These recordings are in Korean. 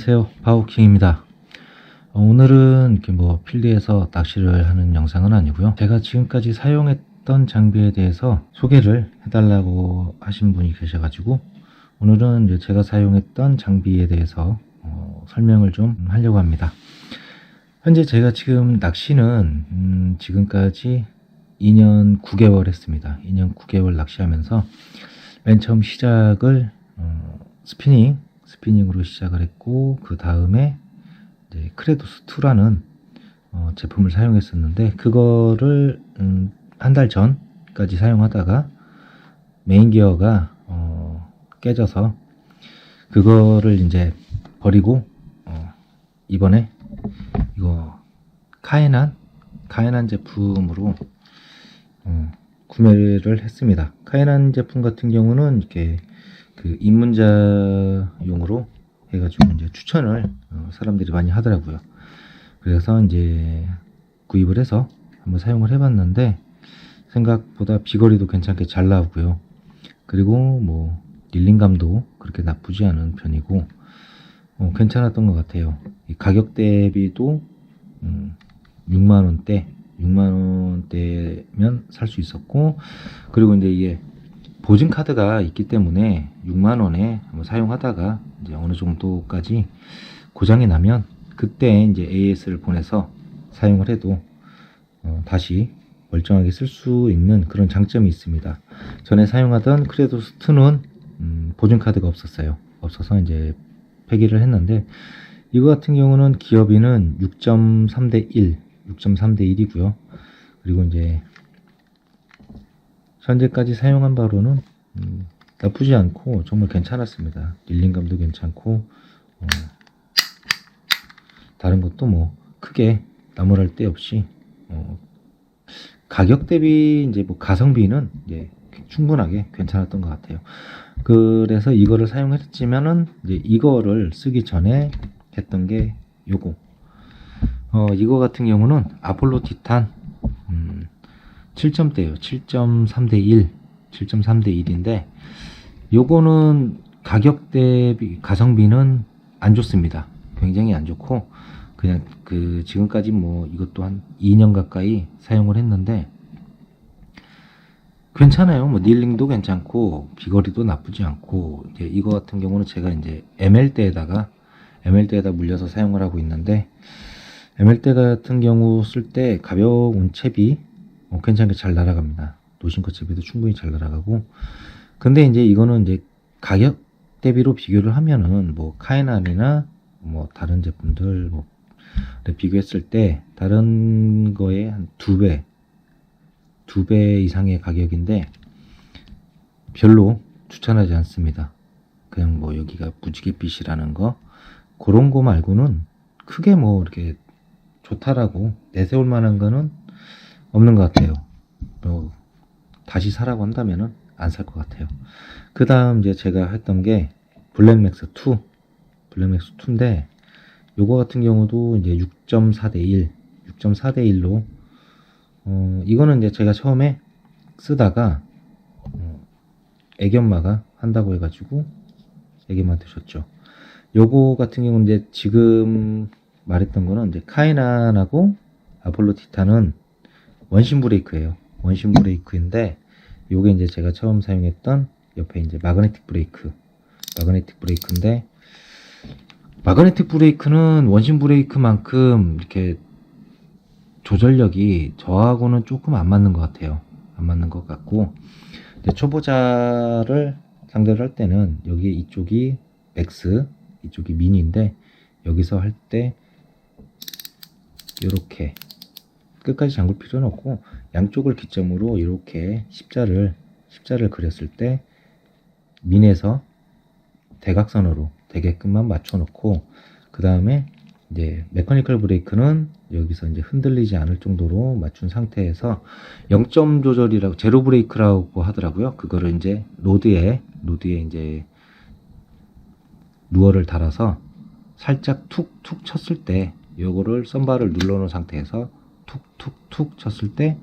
안녕하세요, 바우킹입니다. 오늘은 이렇게 필드에서 낚시를 하는 영상은 아니고요. 제가 지금까지 사용했던 장비에 대해서 소개를 해달라고 하신 분이 계셔가지고 오늘은 이제 제가 사용했던 장비에 대해서 설명을 좀 하려고 합니다. 현재 제가 지금 낚시는 지금까지 2년 9개월 했습니다. 2년 9개월 낚시하면서 맨 처음 시작을 스피닝으로 시작을 했고, 그 다음에 이제 크레도스 2라는 제품을 사용했었는데, 그거를 한 달 전까지 사용하다가 메인 기어가 깨져서 그거를 이제 버리고 이번에 이거 카에난 제품으로 구매를 했습니다. 카에난 제품 같은 경우는 이렇게 그 입문자용으로 해가지고 이제 추천을 사람들이 많이 하더라고요. 그래서 이제 구입을 해서 한번 사용을 해봤는데 생각보다 비거리도 괜찮게 잘 나오고요. 그리고 릴링감도 그렇게 나쁘지 않은 편이고 괜찮았던 것 같아요. 이 가격 대비도 6만원대면 살 수 있었고, 그리고 이제 이게 보증 카드가 있기 때문에 6만원에 한번 사용하다가 이제 어느 정도까지 고장이 나면 그때 이제 AS를 보내서 사용을 해도 다시 멀쩡하게 쓸 수 있는 그런 장점이 있습니다. 전에 사용하던 크레도스 2는 보증 카드가 없어서 이제 폐기를 했는데, 이거 같은 경우는 기어비는 6.3대 1이고요. 그리고 이제 현재까지 사용한 바로는 나쁘지 않고 정말 괜찮았습니다. 릴링감도 괜찮고 다른 것도 크게 나무랄 데 없이 가격 대비 이제 가성비는 이제 충분하게 괜찮았던 것 같아요. 그래서 이거를 사용했지만은 이제 이거를 쓰기 전에 했던 게 이거 같은 경우는 아폴로 티탄 7점대예요. 7.3대 1인데 요거는 가격 대비 가성비는 안 좋습니다. 굉장히 안 좋고, 그냥 지금까지 이것도 한 2년 가까이 사용을 했는데 괜찮아요. 닐링도 괜찮고 비거리도 나쁘지 않고, 이제 이거 같은 경우는 제가 이제 ML대에다 물려서 사용을 하고 있는데, ML대 같은 경우 쓸 때 가벼운 채비 괜찮게 잘 날아갑니다. 노신코 채비도 충분히 잘 날아가고, 근데 이제 이거는 이제 가격 대비로 비교를 하면은 카에난이나 다른 제품들 비교했을 때 다른 거에 한 2배 이상의 가격인데 별로 추천하지 않습니다. 그냥 여기가 무지갯빛이라는 거, 그런 거 말고는 크게 이렇게 좋다라고 내세울 만한 거는 없는 것 같아요. 다시 사라고 한다면은 안 살 것 같아요. 그 다음 이제 제가 했던 게 블랙맥스 2인데, 요거 같은 경우도 이제 6.4대 1로 이거는 이제 제가 처음에 쓰다가 애견마가 한다고 해가지고 애견마 드셨죠. 요거 같은 경우는 이제 지금 말했던 거는 이제 카에난하고 아폴로 티탄은 원심 브레이크인데, 요게 이제 제가 처음 사용했던 옆에 이제 마그네틱 브레이크인데, 마그네틱 브레이크는 원심 브레이크만큼 이렇게 조절력이 저하고는 조금 안 맞는 것 같아요. 안 맞는 것 같고, 초보자를 상대로 할 때는 여기 이쪽이 맥스, 이쪽이 미니인데, 여기서 할 때 이렇게 끝까지 잠글 필요는 없고, 양쪽을 기점으로 이렇게 십자를 그렸을 때 민에서 대각선으로 되게끔만 맞춰 놓고, 그 다음에 이제 메커니컬 브레이크는 여기서 이제 흔들리지 않을 정도로 맞춘 상태에서 0점 조절이라고, 제로 브레이크라고 하더라고요. 그거를 이제 로드에 이제 루어를 달아서 살짝 툭툭 쳤을 때, 요거를 썬바를 눌러 놓은 상태에서 툭툭툭 쳤을 때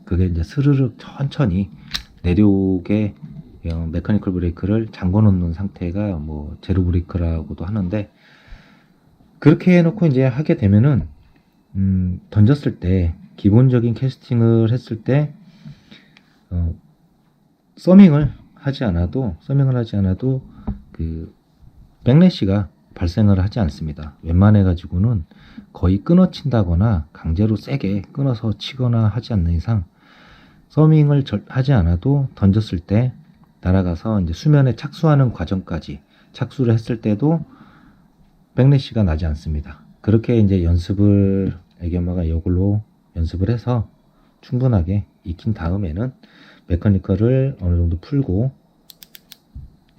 그게 이제 스르륵 천천히 내려오게 메커니컬 브레이크를 잠궈 놓는 상태가 제로 브레이크라고도 하는데, 그렇게 해놓고 이제 하게 되면은 던졌을 때 기본적인 캐스팅을 했을 때 서밍을 하지 않아도 그 백래시가 발생을 하지 않습니다. 웬만해 가지고는 거의 끊어친다거나 강제로 세게 끊어서 치거나 하지 않는 이상 서밍을 하지 않아도 던졌을 때 날아가서 이제 수면에 착수하는 과정까지 착수를 했을 때도 백래시가 나지 않습니다. 그렇게 이제 연습을 애기 엄마가 이걸로 연습을 해서 충분하게 익힌 다음에는 메커니컬을 어느 정도 풀고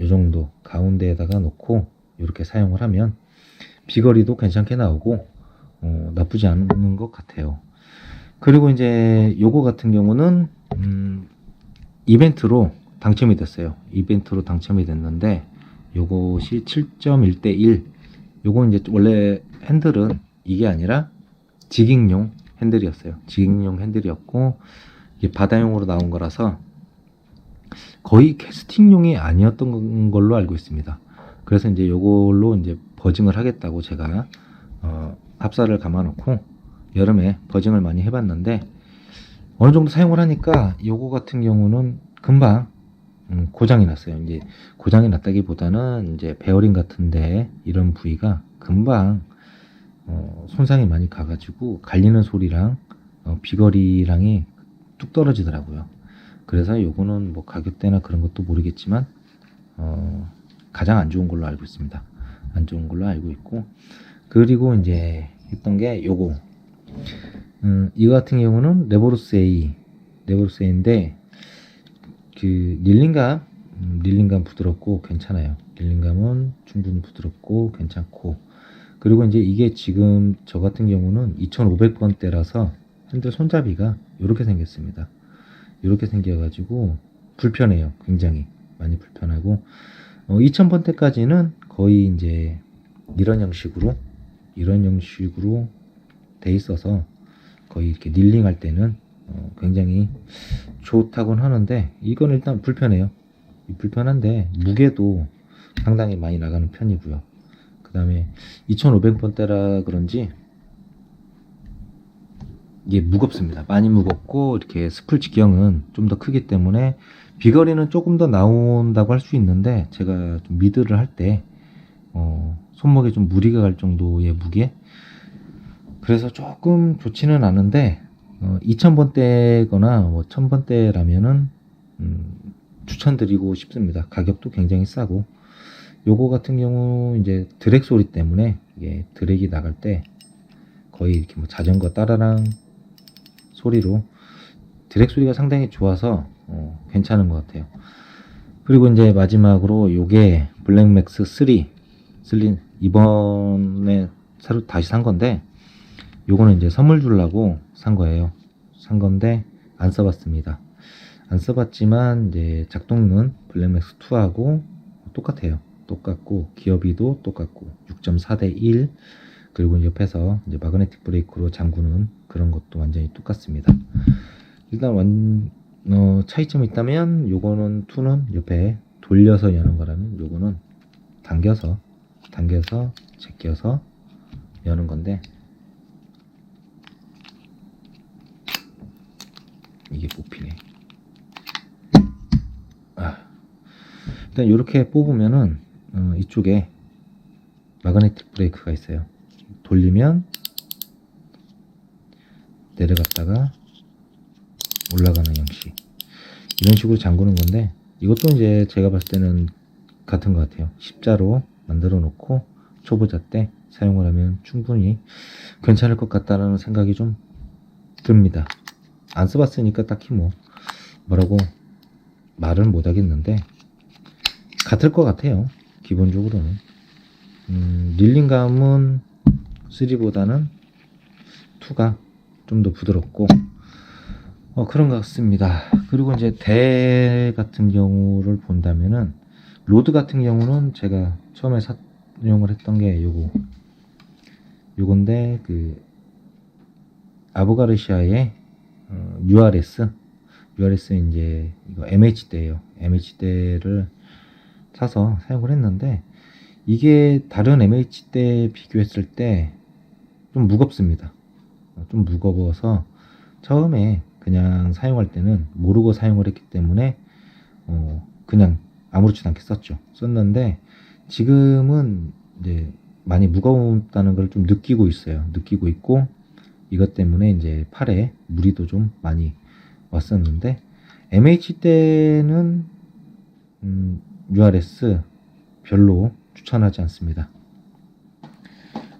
이 정도 가운데에다가 놓고 이렇게 사용을 하면 비거리도 괜찮게 나오고 나쁘지 않은 것 같아요. 그리고 이제 요거 같은 경우는 이벤트로 당첨이 됐어요. 이벤트로 당첨이 됐는데 요것이 7.1대 1. 요거 이제 원래 핸들은 이게 아니라 지깅용 핸들이었어요. 지깅용 핸들이었고 이게 바다용으로 나온 거라서 거의 캐스팅용이 아니었던 걸로 알고 있습니다. 그래서 이제 요걸로 이제 버징을 하겠다고 제가 합사를 감아놓고 여름에 버징을 많이 해봤는데 어느 정도 사용을 하니까 요거 같은 경우는 금방 고장이 났어요. 이제 고장이 났다기보다는 이제 베어링 같은데 이런 부위가 금방 손상이 많이 가가지고 갈리는 소리랑 비거리랑이 뚝 떨어지더라고요. 그래서 요거는 뭐 가격대나 그런 것도 모르겠지만 가장 안 좋은 걸로 알고 있습니다. 안 좋은 걸로 알고 있고 그리고 이제 했던 게 요거 이거 같은 경우는 레보루스 A인데 그 릴링감 부드럽고 괜찮아요. 릴링감은 충분히 부드럽고 괜찮고 그리고 이제 이게 지금 저 같은 경우는 2500번대라서 핸들 손잡이가 이렇게 생겼습니다. 이렇게 생겨가지고 불편해요. 굉장히 많이 불편하고 2000번대까지는 거의 이제 이런 형식으로 돼 있어서 거의 이렇게 닐링 할 때는 굉장히 좋다곤 하는데 이건 일단 불편해요. 불편한데 무게도 상당히 많이 나가는 편이고요. 그 다음에 2500번대라 그런지 이게 무겁습니다. 많이 무겁고 이렇게 스풀 직경은 좀 더 크기 때문에 비거리는 조금 더 나온다고 할 수 있는데 제가 좀 미드를 할 때 손목에 좀 무리가 갈 정도의 무게 그래서 조금 좋지는 않은데 2000번대거나 뭐 1000번대라면은 추천드리고 싶습니다. 가격도 굉장히 싸고 요거 같은 경우 이제 드랙 소리 때문에 이게 드랙이 나갈 때 거의 이렇게 뭐 자전거 따라랑 소리로 드랙 소리가 상당히 좋아서 괜찮은 것 같아요. 그리고 이제 마지막으로 요게 블랙맥스 3 이번에 새로 다시 산 건데 요거는 이제 선물 주려고 산 거예요. 산 건데 안 써봤습니다. 안 써봤지만 이제 작동은 블랙맥스 2하고 똑같아요. 똑같고 기어비도 똑같고 6.4대 1 그리고 옆에서 이제 마그네틱 브레이크로 잠그는 그런 것도 완전히 똑같습니다. 일단 차이점이 있다면 요거는 2는 옆에 돌려서 여는 거라면 요거는 당겨서 제껴서 여는 건데 이게 뽑히네. 일단 이렇게 뽑으면은 이쪽에 마그네틱 브레이크가 있어요. 돌리면 내려갔다가 올라가는 형식 이런 식으로 잠그는 건데 이것도 이제 제가 봤을 때는 같은 것 같아요. 십자로 만들어 놓고 초보자 때 사용을 하면 충분히 괜찮을 것 같다는 생각이 좀 듭니다. 안 써봤으니까 딱히 뭐라고 말은 못 하겠는데 같을 것 같아요. 기본적으로는 릴링감은 3보다는 2가 좀 더 부드럽고 그런 것 같습니다. 그리고 이제 대 같은 경우를 본다면은 로드 같은 경우는 제가 처음에 사용을 했던 게 요건데 그 아부가르시아의 URS 이제 이거 MH대예요. MH대를 사서 사용을 했는데 이게 다른 MH 때 비교했을 때 좀 무겁습니다. 좀 무거워서 처음에 그냥 사용할 때는 모르고 사용을 했기 때문에 그냥 아무렇지도 않게 썼는데 지금은 이제 많이 무겁다는 걸 좀 느끼고 있어요. 느끼고 있고 이것 때문에 이제 팔에 무리도 좀 많이 왔었는데 MH 때는 URS 별로 추천하지 않습니다.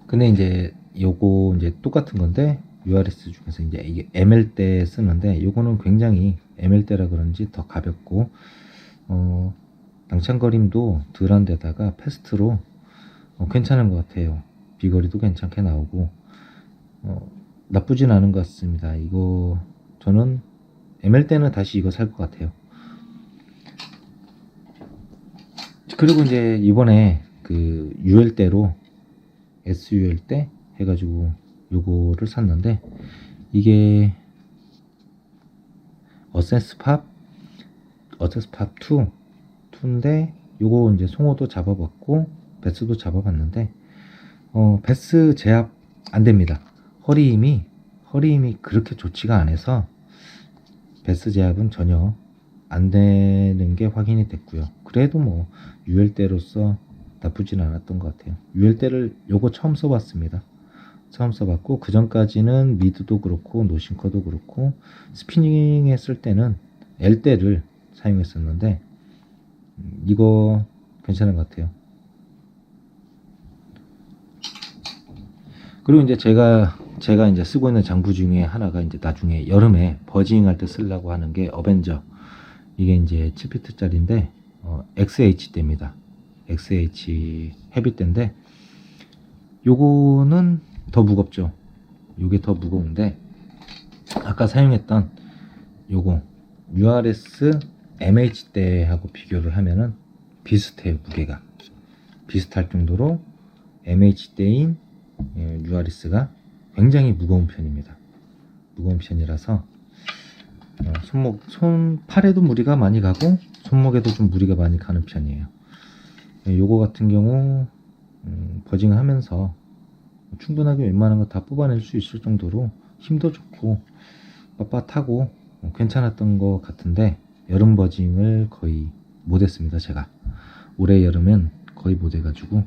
근데 이제 요거 이제 똑같은 건데 URS 중에서 이제 이게 ML 때 쓰는데 요거는 굉장히 ML 때라 그런지 더 가볍고 낭창거림도 덜한 데다가 패스트로 괜찮은 것 같아요. 비거리도 괜찮게 나오고 나쁘진 않은 것 같습니다. 이거 저는 ML 때는 다시 이거 살 것 같아요. 그리고 이제 이번에 그 UL 때로 SUL 때 해가지고 요거를 샀는데 이게 어세스팝 2인데 요거 이제 송어도 잡아봤고 베스도 잡아봤는데 베스 제압 안 됩니다. 허리 힘이 그렇게 좋지가 않아서 베스 제압은 전혀 안 되는 게 확인이 됐고요. 그래도 뭐 UL대로서 나쁘진 않았던 것 같아요. UL대를 요거 처음 써봤습니다. 처음 써봤고 그 전까지는 미드도 그렇고 노싱커도 그렇고 스피닝 했을 때는 L대를 사용했었는데 이거 괜찮은 것 같아요. 그리고 이제 제가 이제 쓰고 있는 장부 중에 하나가 이제 나중에 여름에 버징 할 때 쓰려고 하는 게 어벤져. 이게 이제 7피트짜리인데 XH대입니다. XH 헤비대인데 요거는 더 무겁죠. 요게 더 무거운데 아까 사용했던 요거 URS MH대하고 비교를 하면은 비슷해요. 무게가 비슷할 정도로 MH대인 URS가 굉장히 무거운 편입니다. 무거운 편이라서 팔에도 무리가 많이 가고 손목에도 좀 무리가 많이 가는 편이에요. 요거 같은 경우 버징을 하면서 충분하게 웬만한 거 다 뽑아낼 수 있을 정도로 힘도 좋고 빳빳하고 괜찮았던 것 같은데 여름 버징을 거의 못했습니다. 제가 올해 여름엔 거의 못해가지고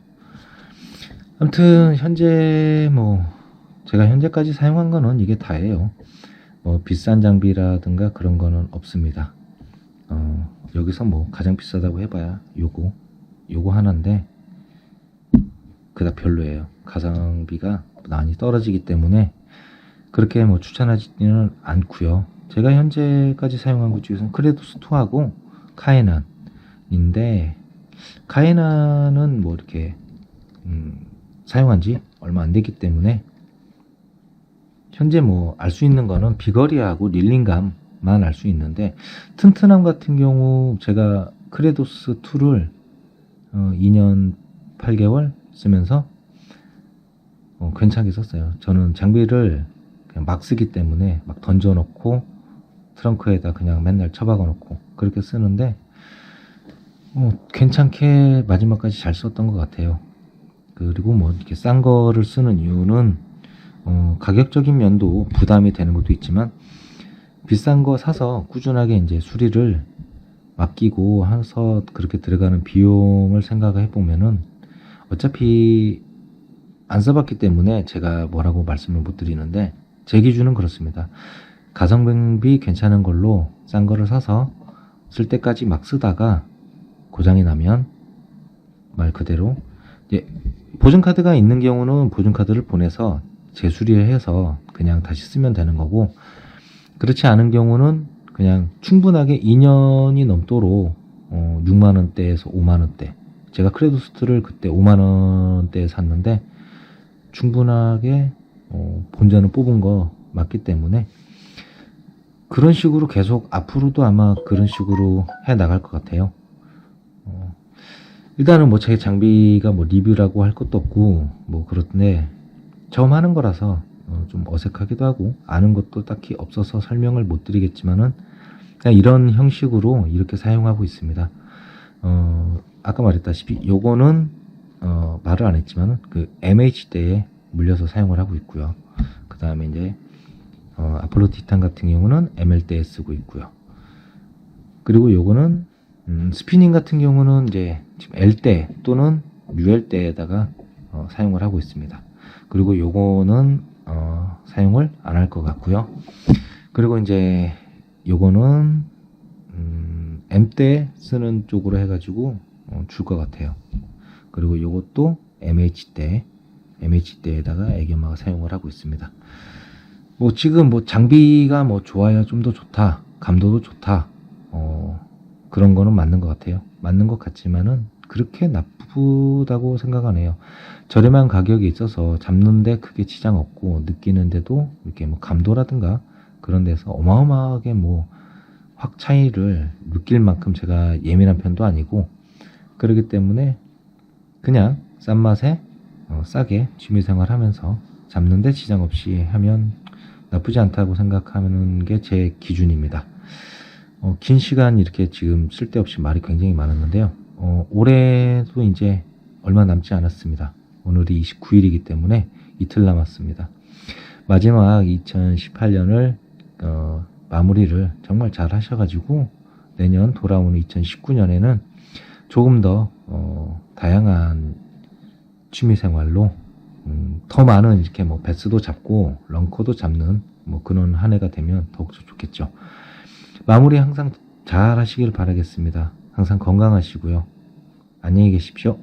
아무튼 현재 뭐 제가 현재까지 사용한 거는 이게 다예요. 뭐 비싼 장비라든가 그런 거는 없습니다. 여기서 뭐 가장 비싸다고 해봐야 요거 하나인데 그다 별로예요. 가성비가 많이 떨어지기 때문에 그렇게 뭐 추천하지는 않고요. 제가 현재까지 사용한 것 중에서는 크레도스2하고 카에난인데 카에난은 뭐 이렇게 사용한 지 얼마 안 됐기 때문에 현재 뭐 알 수 있는 거는 비거리하고 릴링감만 알 수 있는데 튼튼함 같은 경우 제가 크레도스2를 2년 8개월 쓰면서 괜찮게 썼어요. 저는 장비를 그냥 막 쓰기 때문에 막 던져놓고 트렁크에다 그냥 맨날 처박아 놓고 그렇게 쓰는데 괜찮게 마지막까지 잘 썼던 것 같아요. 그리고 뭐 이렇게 싼 거를 쓰는 이유는 가격적인 면도 부담이 되는 것도 있지만 비싼 거 사서 꾸준하게 이제 수리를 맡기고 해서 그렇게 들어가는 비용을 생각해 보면은 어차피 안 써봤기 때문에 제가 뭐라고 말씀을 못 드리는데 제 기준은 그렇습니다. 가성비 괜찮은 걸로 싼 거를 사서 쓸 때까지 막 쓰다가 고장이 나면 말 그대로 보증카드가 있는 경우는 보증카드를 보내서 재수리해서 그냥 다시 쓰면 되는 거고 그렇지 않은 경우는 그냥 충분하게 2년이 넘도록 6만원대에서 5만원대 제가 크레도스트를 그때 5만원대에 샀는데 충분하게 본전을 뽑은 거 맞기 때문에 그런 식으로 계속 앞으로도 아마 그런 식으로 해 나갈 것 같아요. 일단은 뭐 제 장비가 뭐 리뷰라고 할 것도 없고 뭐 그렇던데 처음 하는 거라서 좀 어색하기도 하고 아는 것도 딱히 없어서 설명을 못 드리겠지만은 그냥 이런 형식으로 이렇게 사용하고 있습니다. 아까 말했다시피 요거는 말을 안 했지만 그 MH대에 물려서 사용을 하고 있고요. 그 다음에 이제 아폴로 티탄 같은 경우는 ML대에 쓰고 있고요. 그리고 요거는 스피닝 같은 경우는 이제 지금 L대 또는 UL대에다가 사용을 하고 있습니다. 그리고 요거는 사용을 안 할 것 같고요. 그리고 이제 요거는 M대 쓰는 쪽으로 해가지고 줄 것 같아요. 그리고 요것도 MH대에다가 애견마가 사용을 하고 있습니다. 뭐 지금 뭐 장비가 뭐 좋아야 좀 더 좋다, 감도도 좋다, 그런 거는 맞는 것 같아요. 맞는 것 같지만은 그렇게 나쁘다고 생각 안 해요. 저렴한 가격에 있어서 잡는데 크게 지장 없고 느끼는데도 이렇게 뭐 감도라든가 그런 데서 어마어마하게 뭐 확 차이를 느낄 만큼 제가 예민한 편도 아니고 그렇기 때문에 그냥 싼 맛에 싸게 취미생활 하면서 잡는데 지장 없이 하면 나쁘지 않다고 생각하는 게 제 기준입니다. 긴 시간 이렇게 지금 쓸데없이 말이 굉장히 많았는데요. 올해도 이제 얼마 남지 않았습니다. 오늘이 29일이기 때문에 이틀 남았습니다. 마지막 2018년을 마무리를 정말 잘 하셔가지고 내년 돌아오는 2019년에는 조금 더 다양한 취미생활로 더 많은 이렇게 뭐 베스도 잡고 런커도 잡는 뭐 그런 한 해가 되면 더욱더 좋겠죠. 마무리 항상 잘 하시길 바라겠습니다. 항상 건강하시고요. 안녕히 계십시오.